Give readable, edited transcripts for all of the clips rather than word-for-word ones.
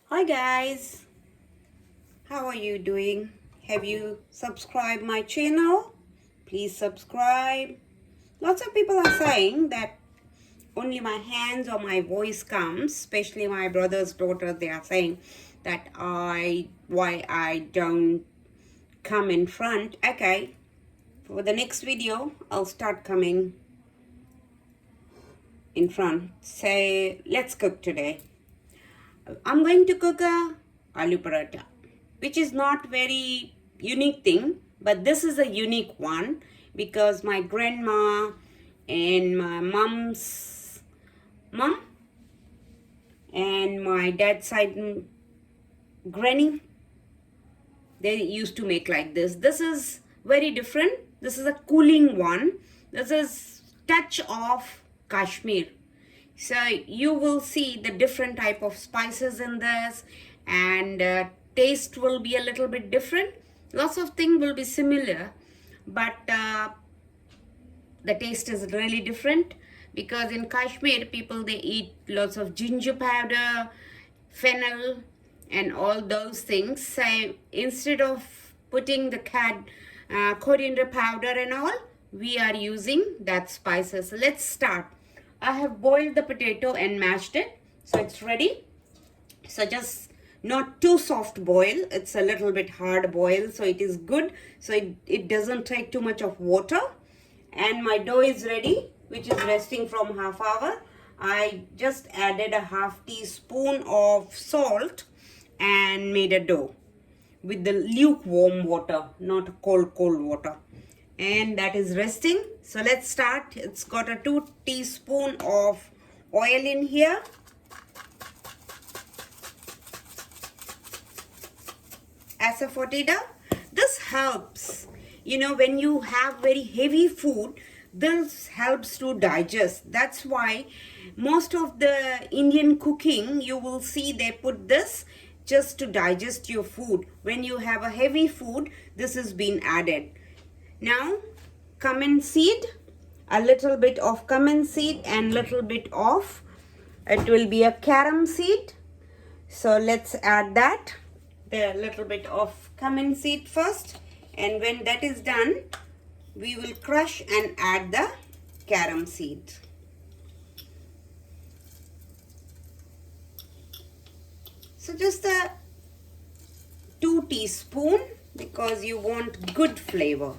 Hi guys, how are you doing? Have you subscribed my channel? Please subscribe. Lots of people are saying that only my hands or my voice comes, especially my brother's daughter. They are saying that why I don't come in front. Okay, for the next video I'll start coming in front. Say let's cook today. I'm going to cook a aloo paratha, which is not very unique thing, but this is a unique one because my grandma and my mom's mom and my dad's side granny, they used to make like this. This is very different. This is a cooling one. This is touch of Kashmir. So you will see the different type of spices in this, and taste will be a little bit different. Lots of things will be similar, but the taste is really different because in Kashmir people they eat lots of ginger powder, fennel and all those things. So instead of putting the coriander powder and all, we are using that spices. So let's start. I have boiled the potato and mashed it, so it's ready. So just not too soft boil, it's a little bit hard boil, so it is good, so it doesn't take too much of water. And my dough is ready, which is resting from half hour. I just added a half teaspoon of salt and made a dough with the lukewarm water, not cold water, and that is resting. So let's start. It's got a 2 teaspoon of oil in here. Asafoetida. This helps, when you have very heavy food, this helps to digest. That's why most of the Indian cooking, you will see they put this just to digest your food. When you have a heavy food, this has been added. Now, cumin seed, a little bit of cumin seed and little bit of, it will be a carom seed. So let's add that, the little bit of cumin seed first, and when that is done, we will crush and add the carom seed. So just a 2 teaspoon because you want good flavor.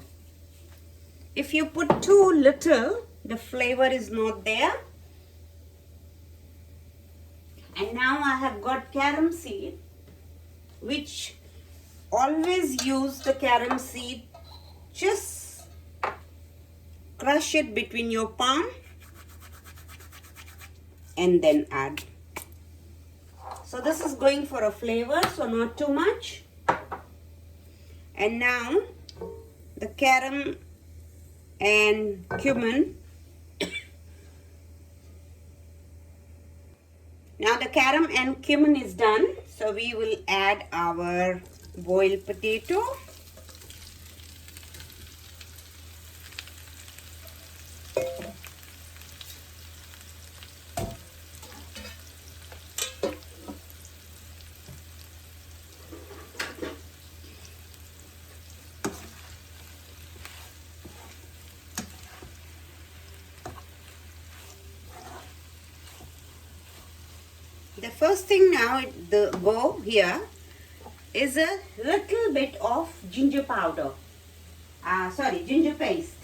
If you put too little, the flavor is not there. And now I have got carom seed, which always use the carom seed. Just crush it between your palm and then add. So this is going for a flavor, so not too much. And now the carom and cumin. Now the carom and cumin is done, so we will add our boiled potato. The first thing now go here is a little bit of ginger powder. Ginger paste.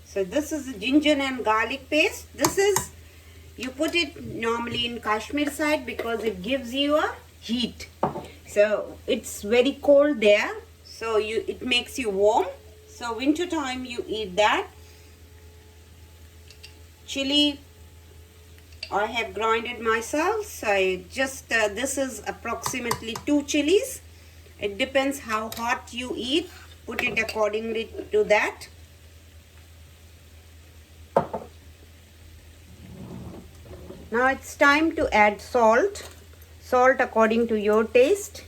So this is ginger and garlic paste. This is, you put it normally in Kashmir side because it gives you a heat. So it's very cold there, so it makes you warm. So winter time you eat that. Chilli, I have grinded myself. So I just this is approximately 2 chilies. It depends how hot you eat. Put it accordingly to that. Now it's time to add salt. Salt according to your taste.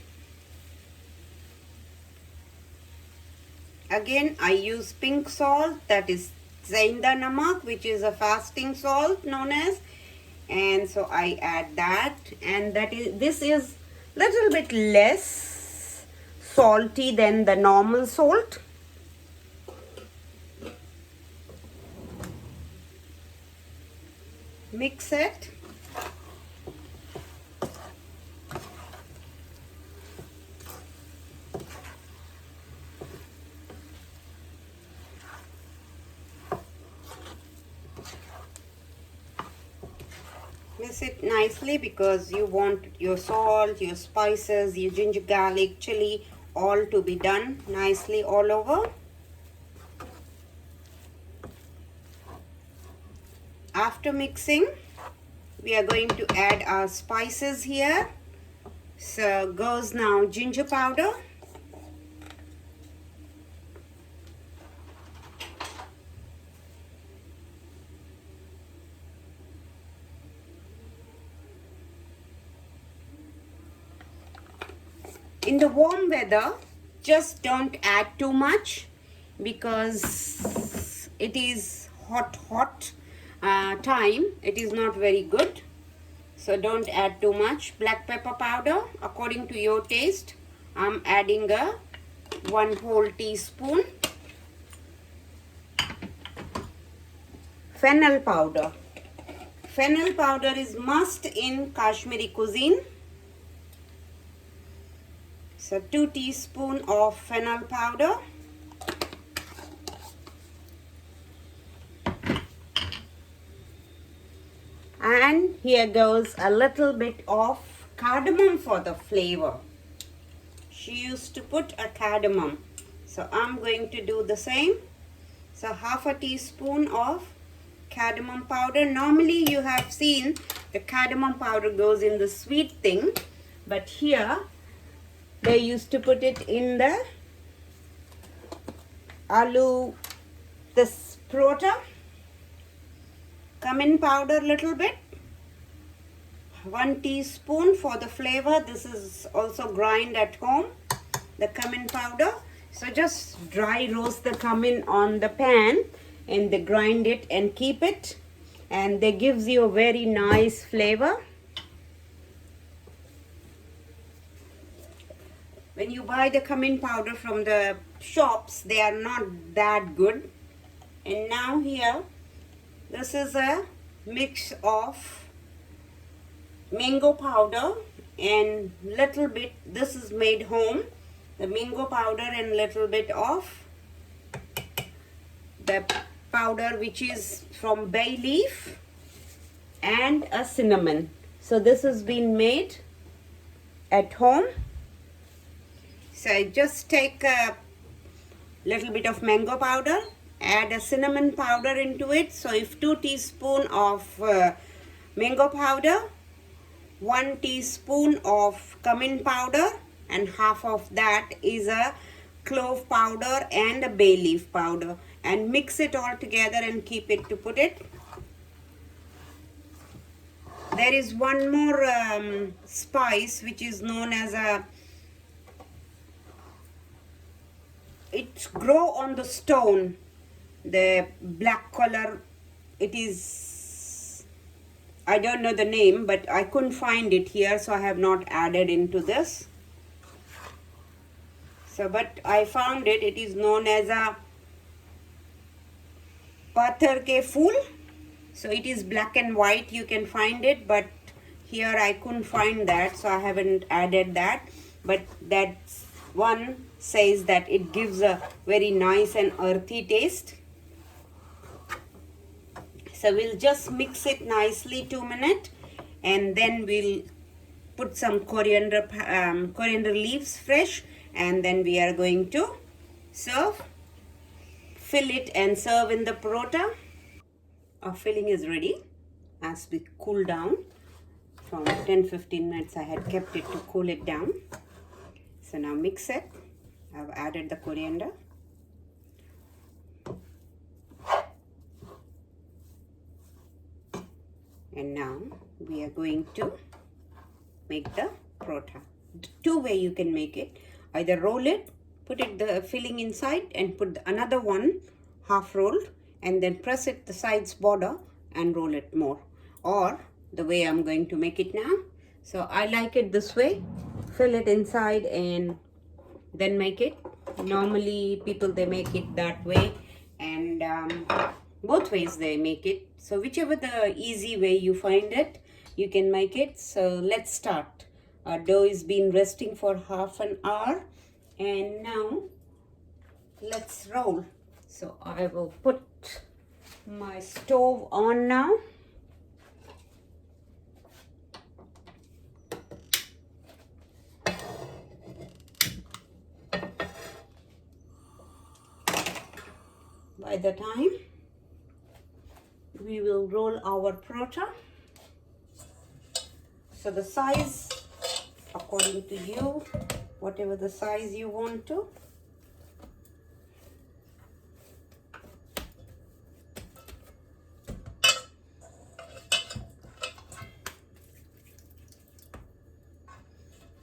again I use pink salt, that is Zainda Namak, which is a fasting salt known as, and so I add that, and this is little bit less salty than the normal salt. Mix it. Mix it nicely because you want your salt, your spices, your ginger, garlic, chili all to be done nicely all over. After mixing, we are going to add our spices here. So goes now ginger powder, in the warm weather, just don't add too much because it is hot time. It is not very good. So don't add too much. Black pepper powder according to your taste. I'm adding a 1 whole teaspoon. Fennel powder. Fennel powder is must in Kashmiri cuisine. So 2 teaspoons of fennel powder. And here goes a little bit of cardamom for the flavor. She used to put a cardamom. So I'm going to do the same. So half a teaspoon of cardamom powder. Normally you have seen the cardamom powder goes in the sweet thing. But here they used to put it in the aloo, this paratha. Cumin powder little bit. 1 teaspoon for the flavor. This is also grind at home, the cumin powder. So just dry roast the cumin on the pan and they grind it and keep it. And they gives you a very nice flavor. When you buy the cumin powder from the shops, they are not that good. And now here, this is a mix of mango powder and little bit, this is made home, the mango powder and little bit of the powder which is from bay leaf and a cinnamon. So this has been made at home. So I just take a little bit of mango powder, add a cinnamon powder into it. So if 2 teaspoons of mango powder, 1 teaspoon of cumin powder, and half of that is a clove powder and a bay leaf powder, and mix it all together and keep it to put it. There is one more spice which is known as a, it grow on the stone, the black color. It is, I don't know the name, but I couldn't find it here, so I have not added into this. So but I found it. It is known as a pathar ke phool. So it is black and white, you can find it, but here I couldn't find that, so I haven't added that. But that one says that it gives a very nice and earthy taste. So we'll just mix it nicely 2 minutes, and then we'll put some coriander leaves fresh, and then we are going to serve. Fill it and serve in the paratha. Our filling is ready. As we cool down from 10-15 minutes, I had kept it to cool it down. So now mix it. I've added the coriander. And now we are going to make the paratha. 2 ways you can make it. Either roll it put it the filling inside and put another one half rolled, and then press it the sides border and roll it more, or the way I'm going to make it now. So I like it this way, fill it inside and then make it. Normally people they make it that way, and both ways they make it. So whichever the easy way you find it, you can make it. So let's start. Our dough is been resting for half an hour, and now let's roll. So I will put my stove on now. By the time we will roll our paratha, so the size according to you, whatever the size you want to.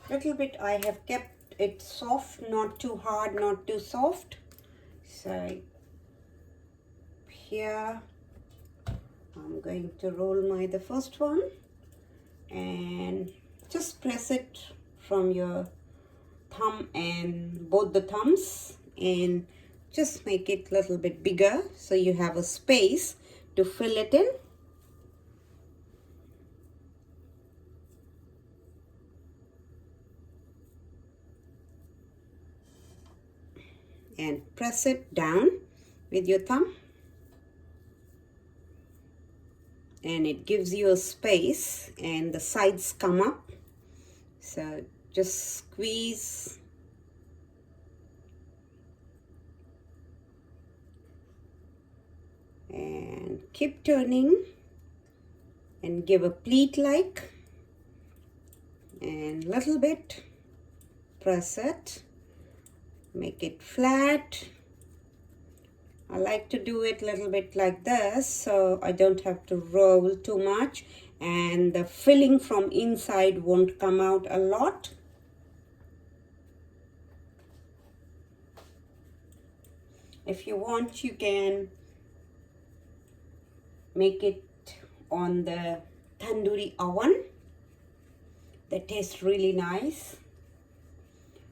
Little bit I have kept it soft, not too hard, not too soft. So here I'm going to roll the first one, and just press it from your thumb and both the thumbs, and just make it a little bit bigger so you have a space to fill it in. And press it down with your thumb, and it gives you a space and the sides come up. So just squeeze and keep turning and give a pleat like, and little bit press it, make it flat. I like to do it a little bit like this so I don't have to roll too much, and the filling from inside won't come out a lot. If you want, you can make it on the tandoori oven. That tastes really nice.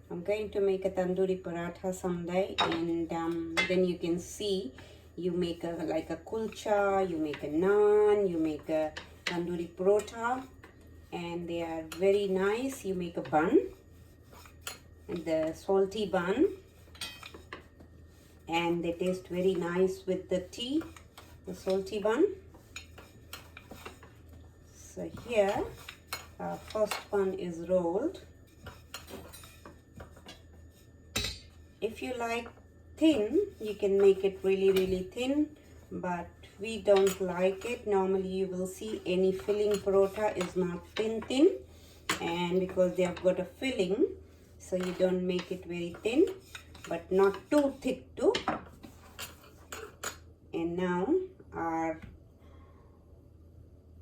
I'm going to make a tandoori paratha someday, and then you can see you make like a kulcha, you make a naan, you make a tandoori paratha, and they are very nice. You make a bun, and the salty bun, and they taste very nice with the tea, the salty bun. So here our first one is rolled. If you like thin, you can make it really thin, but we don't like it. Normally you will see any filling paratha is not thin, and because they have got a filling, so you don't make it very thin, but not too thick too. And now our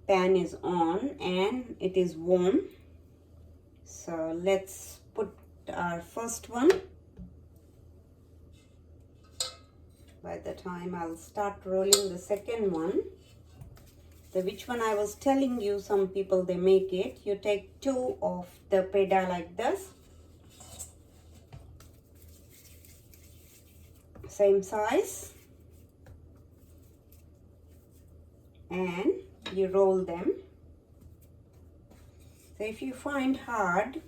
pan is on and it is warm. So let's put our first one. By the time I'll start rolling the second one, which one I was telling you, some people they make it. You take two of the peda like this, same size, and you roll them. So if you find hard,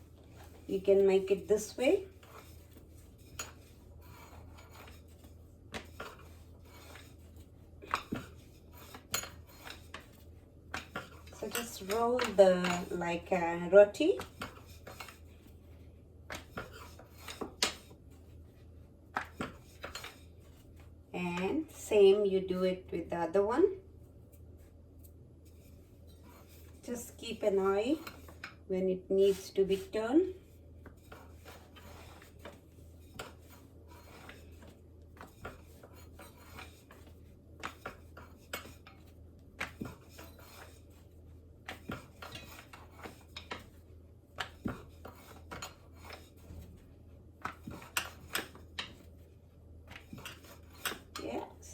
you can make it this way. So just roll like a roti. And same you do it with the other one. Just keep an eye when it needs to be turned.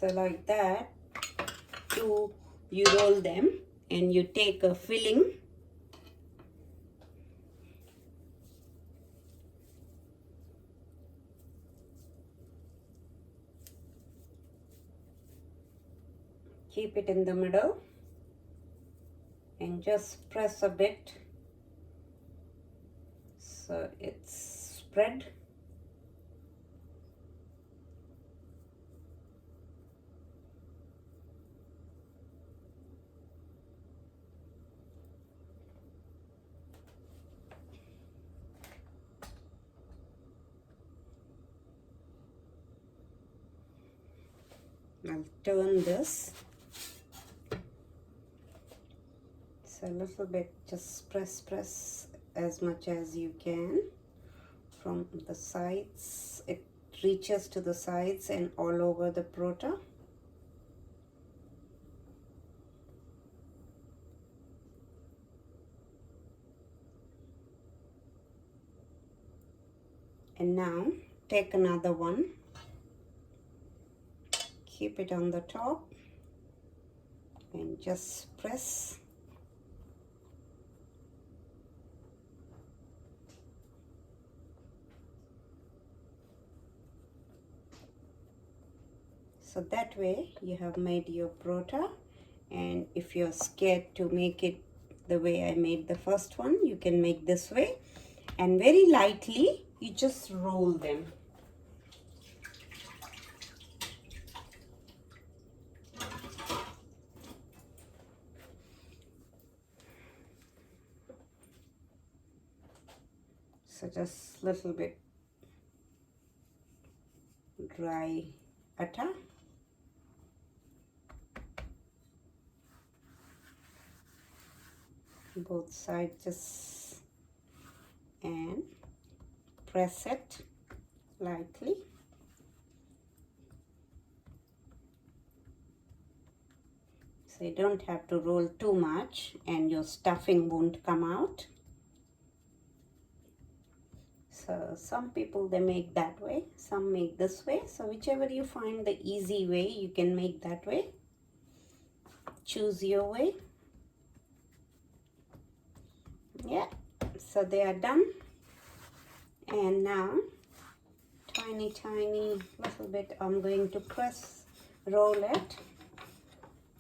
So like that, you roll them and you take a filling. Keep it in the middle and just press a bit so it's spread. I'll turn this. So a little bit, just press as much as you can from the sides. It reaches to the sides and all over the paratha. And now take another one, keep it on the top and just press. So that way you have made your paratha, and if you're scared to make it the way I made the first one, you can make this way, and very lightly you just roll them. So just little bit dry atta. Both sides just, and press it lightly. So you don't have to roll too much and your stuffing won't come out. So some people, they make that way, some make this way. So whichever you find the easy way, you can make that way. Choose your way. Yeah, so they are done. And now tiny little bit, I'm going to press roll it.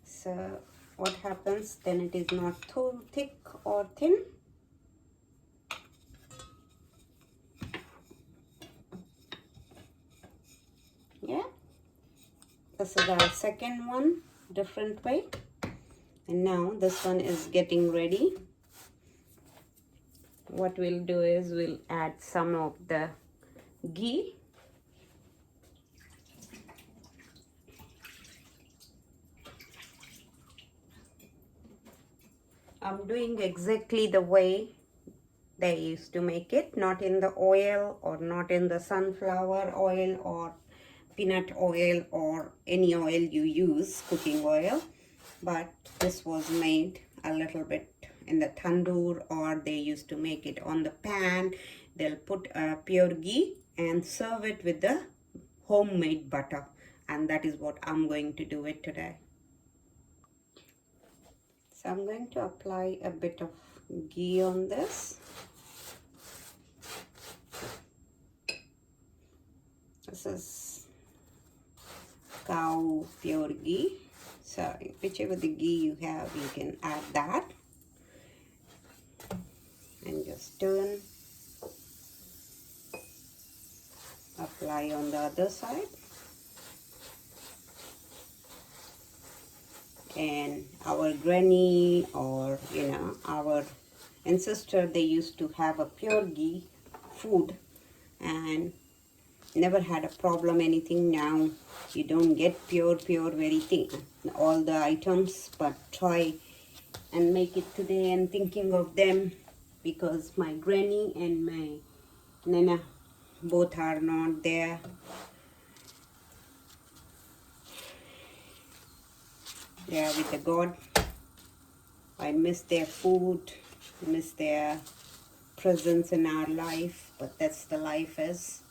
So what happens then, it is not too thick or thin. Yeah, this is our second one, different way. And now this one is getting ready. What we'll do is we'll add some of the ghee. I'm doing exactly the way they used to make it, not in the oil or not in the sunflower oil or peanut oil or any oil you use, cooking oil, but this was made a little bit in the tandoor, or they used to make it on the pan. They'll put pure ghee and serve it with the homemade butter, and that is what I'm going to do it today. So I'm going to apply a bit of ghee on this. This is cow pure ghee. So whichever the ghee you have, you can add that. And just turn. Apply on the other side. And our granny, or our ancestor, they used to have a pure ghee food and never had a problem anything. Now you don't get pure very thing, all the items, but try and make it today. And thinking of them, because my granny and my Nana both are not there. They are with the God. I miss their food, miss their presence in our life, but that's the life is.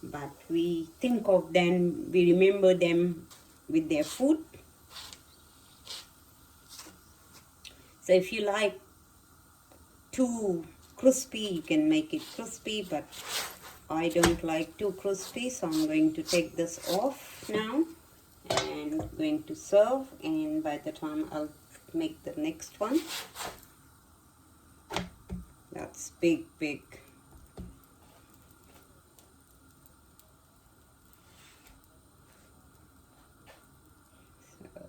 But we think of them, we remember them with their food. So if you like too crispy, you can make it crispy, but I don't like too crispy, so I'm going to take this off now and going to serve, and by the time I'll make the next one. That's big.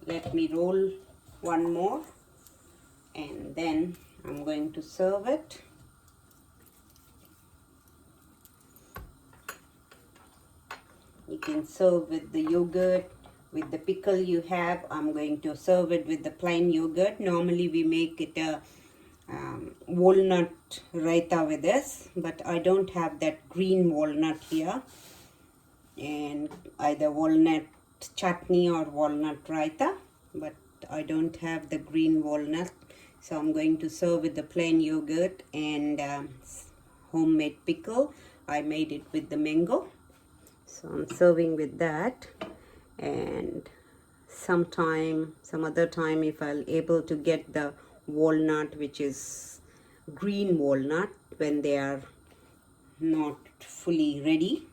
Let me roll one more and then I'm going to serve it. You can serve with the yogurt, with the pickle you have. I'm going to serve it with the plain yogurt. Normally we make it a walnut raita with this, but I don't have that green walnut here, and either walnut chutney or walnut raita, but I don't have the green walnut, so I'm going to serve with the plain yogurt and homemade pickle. I made it with the mango, so I'm serving with that. And some other time, if I'll able to get the walnut, which is green walnut, when they are not fully ready,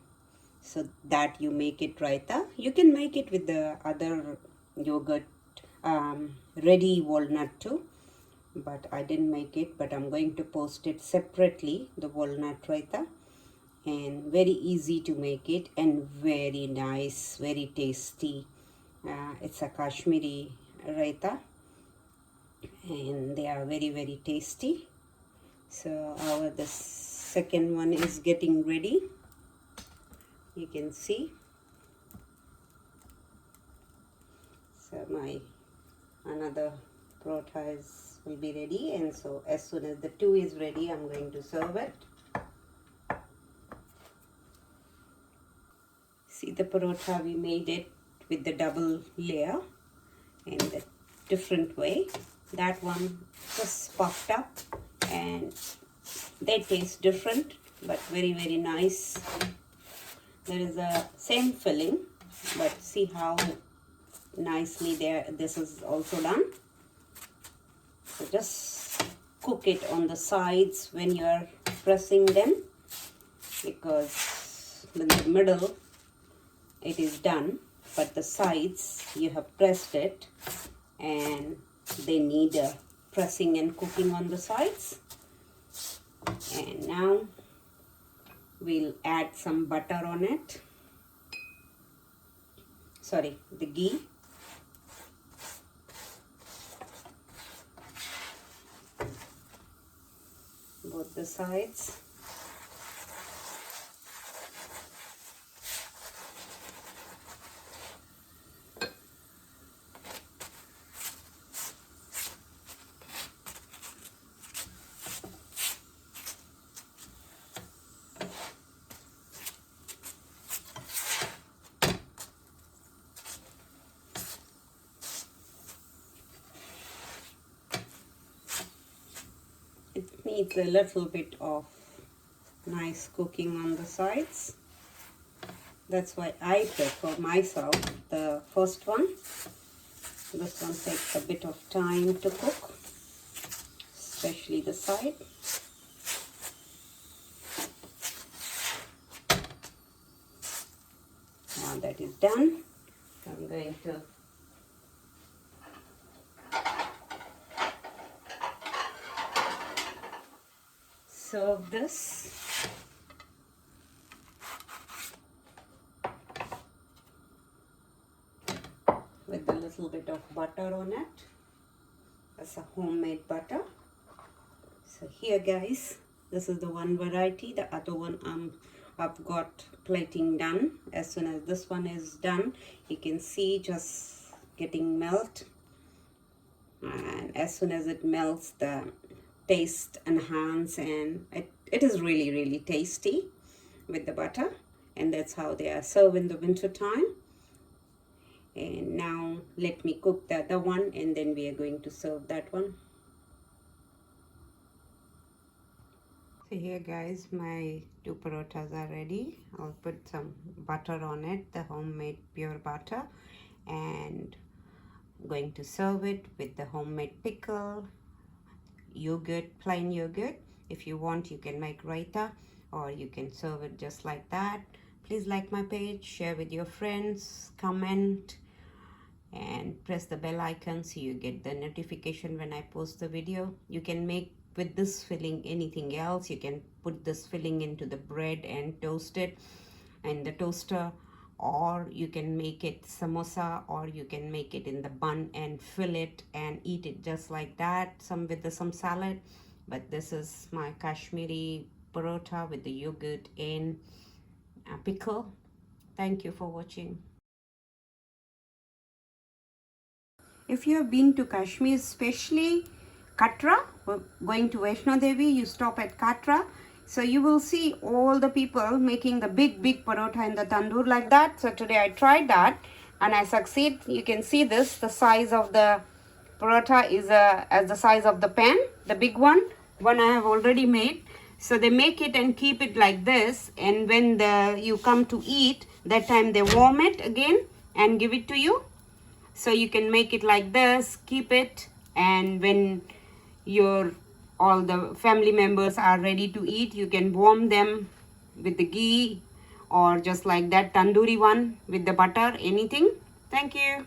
so that you make it raita. You can make it with the other yogurt, ready walnut too, but I didn't make it, but I'm going to post it separately, the walnut raita. And very easy to make it and very nice, very tasty. It's a Kashmiri raita and they are very tasty. So the second one is getting ready. You can see. So my another paratha will be ready, and so as soon as the two is ready, I'm going to serve it. See the paratha, we made it with the double layer in the different way. That one just puffed up and they taste different, but very nice. There is a same filling, but see how nicely this is also done. So just cook it on the sides when you are pressing them, because in the middle it is done, but the sides you have pressed it and they need pressing and cooking on the sides. And now we'll add some butter on it, sorry, the ghee. Both the sides. It needs a little bit of nice cooking on the sides. That's why I prefer myself the first one. This one takes a bit of time to cook, especially the side. Now that is done, I'm going to serve this. With a little bit of butter on it. That's a homemade butter. So here guys, this is the one variety. The other one I've got plating done. As soon as this one is done, you can see just getting melt. And as soon as it melts, the taste enhance, and it is really tasty with the butter. And that's how they are served in the winter time. And now let me cook the other one, and then we are going to serve that one. So here guys, my two parathas are ready. I'll put some butter on it, the homemade pure butter, And I'm going to serve it with the homemade pickle, yogurt, plain yogurt. If you want, you can make raita, or you can serve it just like that. Please like my page, share with your friends, comment, and press the bell icon so you get the notification when I post the video. You can make with this filling anything else. You can put this filling into the bread and toast it in the toaster, or you can make it samosa, or you can make it in the bun and fill it and eat it just like that, some with some salad. But this is my Kashmiri parota with the yogurt and pickle. Thank you for watching. If you have been to Kashmir, especially Katra, going to Vaishno Devi, you stop at Katra. So you will see all the people making the big parotha in the tandoor like that. So today I tried that and I succeed. You can see this, the size of the parotha is as the size of the pan, the big one I have already made. So they make it and keep it like this, and when you come to eat, that time they warm it again and give it to you. So you can make it like this, keep it, and when all the family members are ready to eat, you can warm them with the ghee, or just like that tandoori one with the butter, anything. Thank you.